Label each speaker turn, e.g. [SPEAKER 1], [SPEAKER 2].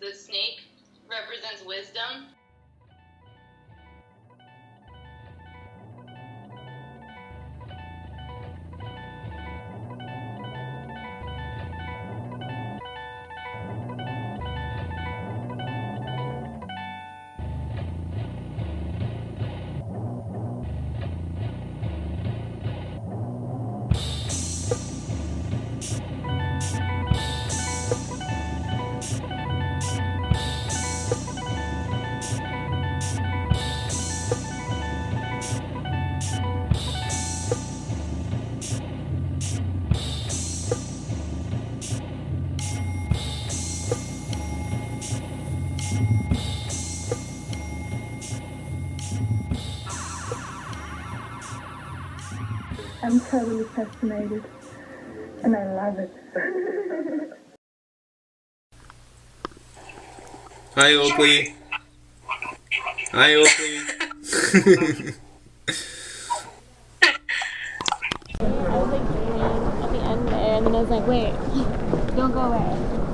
[SPEAKER 1] the snake represents wisdom.
[SPEAKER 2] I'm totally fascinated, and I love it.
[SPEAKER 3] Hi, Oakley. Hi, Oakley.
[SPEAKER 4] I was like dreaming at the end there, and then I was like, wait, don't go away.